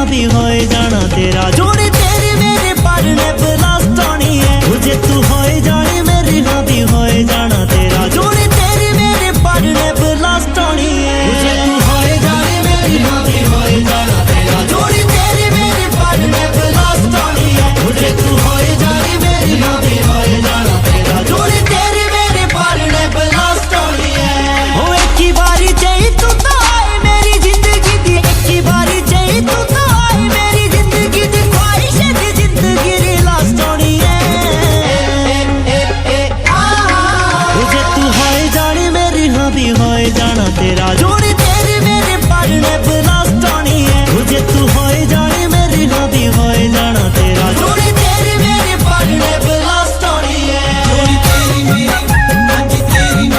भी होए जाना तेरा। जोड़ी तेरी मेरी पढ़ने पे लास्ट होनी है, मुझे तू होए जानी मेरी हाँ भी होए जाना तेरा। जोड़ी तेरी मेरी पढ़ने पे लास्ट होनी है, मुझे तू होए जानी मेरी हाँ भी होए जाना तेरा। जोड़ी तेरी मेरी पढ़ने पे लास्ट होनी है, मुझे तू होए जानी मेरी हाँ भी होए जाना तेरा। जोड़ी तेरी मेरी पढ़ने पे लास्ट होनी है। हो एक ही बारी चाहिए तू तो आए मेरी जिंदगी दी, एक ही बारी चाहिए तू तो आए मेरी जिंदगी दी। ख्वाहिश दी जिंदगी दी लास्ट होनी है, मुझे तू होए जानी मेरी हाँ भी होए जाना तेरा। जोड़ी